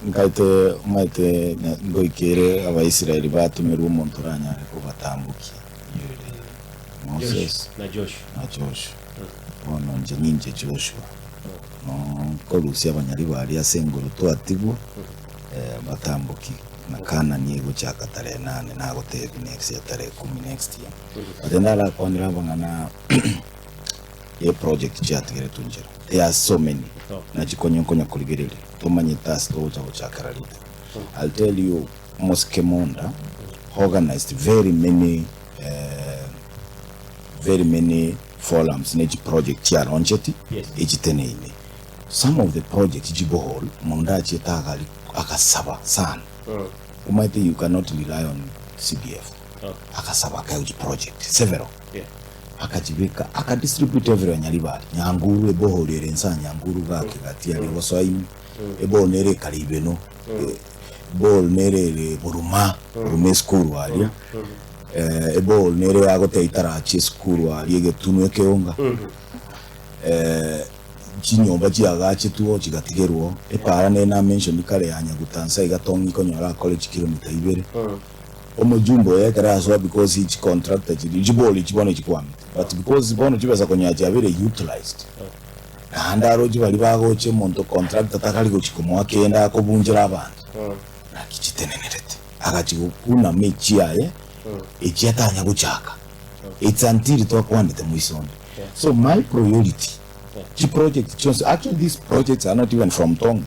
ngaite umaite ngoikere abaisiraeli batumirwa omonto ranyare kubatambukia Moses na Joshua ono nje ninje Joshua no kolusia abanyari bari asenguru twatigwo batambuki na kana niego chaka tarehe 8 nago tebi next ya tarehe 10 next year atendala kwandira bangana ye project chatgere tunjira there are so many na chikonyokonya kuligerere tumanye task ocha ochakaralita. I'll tell you Mosque Monda organized very many forums neji project ya ronjeti ejiteneine. Some of the projects jibohol Monda chetagali akasaba sana. Umaite you cannot rely on CDF. Akasaba kauji project several. Akajibeka akadistribute everywhere nyalibali nyanguru ebohol erensa nyanguru gake gati ya lewoswaimi ebo nere kalibeno bol nere buruma school walia ebo nere agote itarachi school walia getunwe keonga chinyomba chiagache tuo chigatigerwo epara nena mention kale yanya gutansa igatongi konyora college kilomita 2 omujumbo yekaraso because each contractor chiboli chibone chikwame but because bono chibasa konyaje abere utilized andaro chibali bagoche monto contractor takali gochikomwa kenda akobunjira abantu nakichtenenerete akachikuna mechi yaye echiatanya guchaka it's until to kwandite muisonde. So my priority chi project actually these projects are not even from Tonga.